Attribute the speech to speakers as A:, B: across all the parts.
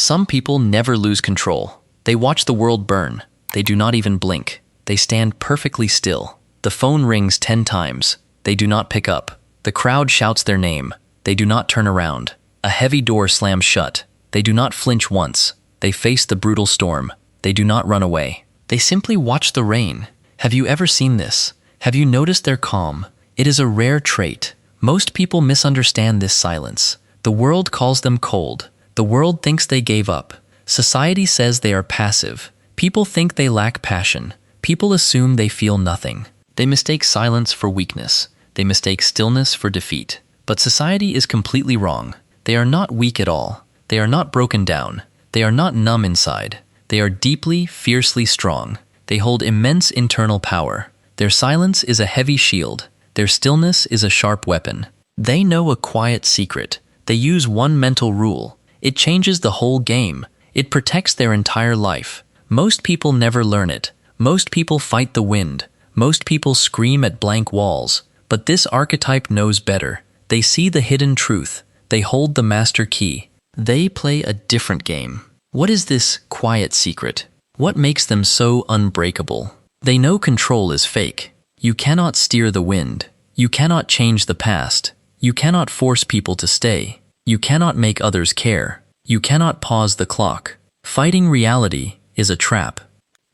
A: Some people never lose control. They watch the world burn. They do not even blink. They stand perfectly still. The phone rings 10 times. They do not pick up. The crowd shouts their name. They do not turn around. A heavy door slams shut. They do not flinch once. They face the brutal storm. They do not run away. They simply watch the rain. Have you ever seen this? Have you noticed their calm? It is a rare trait. Most people misunderstand this silence. The world calls them cold. The world thinks they gave up. Society says they are passive. People think they lack passion. People assume they feel nothing. They mistake silence for weakness. They mistake stillness for defeat. But society is completely wrong. They are not weak at all. They are not broken down. They are not numb inside. They are deeply, fiercely strong. They hold immense internal power. Their silence is a heavy shield. Their stillness is a sharp weapon. They know a quiet secret. They use one mental rule. It changes the whole game. It protects their entire life. Most people never learn it. Most people fight the wind. Most people scream at blank walls. But this archetype knows better. They see the hidden truth. They hold the master key. They play a different game. What is this quiet secret? What makes them so unbreakable? They know control is fake. You cannot steer the wind. You cannot change the past. You cannot force people to stay. You cannot make others care. You cannot pause the clock. Fighting reality is a trap.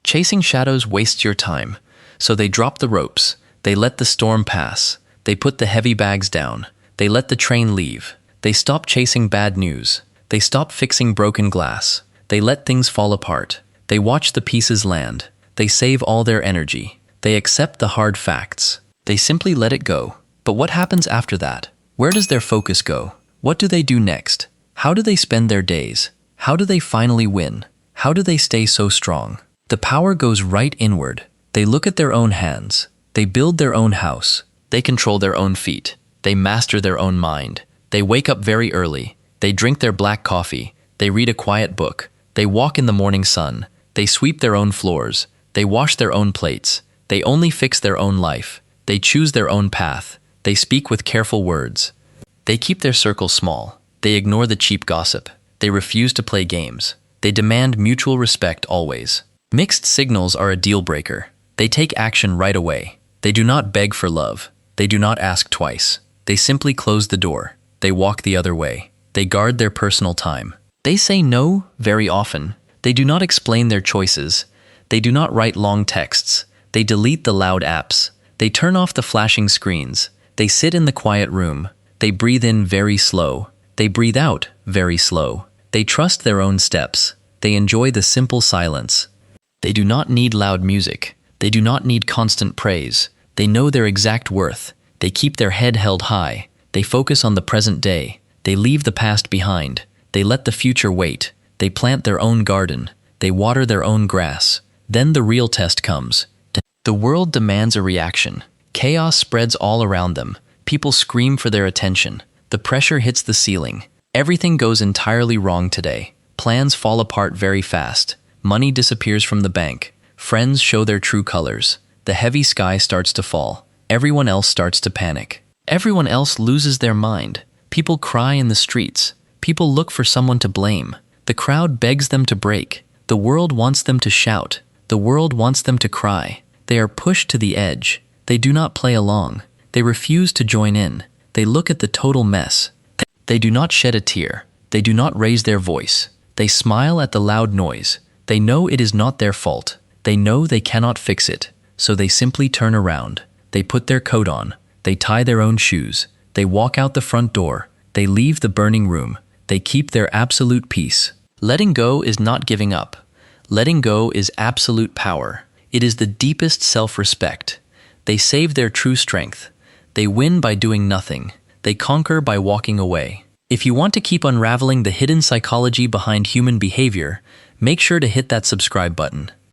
A: Chasing shadows wastes your time. So they drop the ropes. They let the storm pass. They put the heavy bags down. They let the train leave. They stop chasing bad news. They stop fixing broken glass. They let things fall apart. They watch the pieces land. They save all their energy. They accept the hard facts. They simply let it go. But what happens after that? Where does their focus go? What do they do next? How do they spend their days? How do they finally win? How do they stay so strong? The power goes right inward. They look at their own hands. They build their own house. They control their own feet. They master their own mind. They wake up very early. They drink their black coffee. They read a quiet book. They walk in the morning sun. They sweep their own floors. They wash their own plates. They only fix their own life. They choose their own path. They speak with careful words. They keep their circle small. They ignore the cheap gossip. They refuse to play games. They demand mutual respect always. Mixed signals are a deal breaker. They take action right away. They do not beg for love. They do not ask twice. They simply close the door. They walk the other way. They guard their personal time. They say no very often. They do not explain their choices. They do not write long texts. They delete the loud apps. They turn off the flashing screens. They sit in the quiet room. They breathe in very slow. They breathe out very slow. They trust their own steps. They enjoy the simple silence. They do not need loud music. They do not need constant praise. They know their exact worth. They keep their head held high. They focus on the present day. They leave the past behind. They let the future wait. They plant their own garden. They water their own grass. Then the real test comes. The world demands a reaction. Chaos spreads all around them. People scream for their attention. The pressure hits the ceiling. Everything goes entirely wrong today. Plans fall apart very fast. Money disappears from the bank. Friends show their true colors. The heavy sky starts to fall. Everyone else starts to panic. Everyone else loses their mind. People cry in the streets. People look for someone to blame. The crowd begs them to break. The world wants them to shout. The world wants them to cry. They are pushed to the edge. They do not play along. They refuse to join in. They look at the total mess. They do not shed a tear. They do not raise their voice. They smile at the loud noise. They know it is not their fault. They know they cannot fix it. So they simply turn around. They put their coat on. They tie their own shoes. They walk out the front door. They leave the burning room. They keep their absolute peace. Letting go is not giving up. Letting go is absolute power. It is the deepest self-respect. They save their true strength. They win by doing nothing. They conquer by walking away. If you want to keep unraveling the hidden psychology behind human behavior, make sure to hit that subscribe button.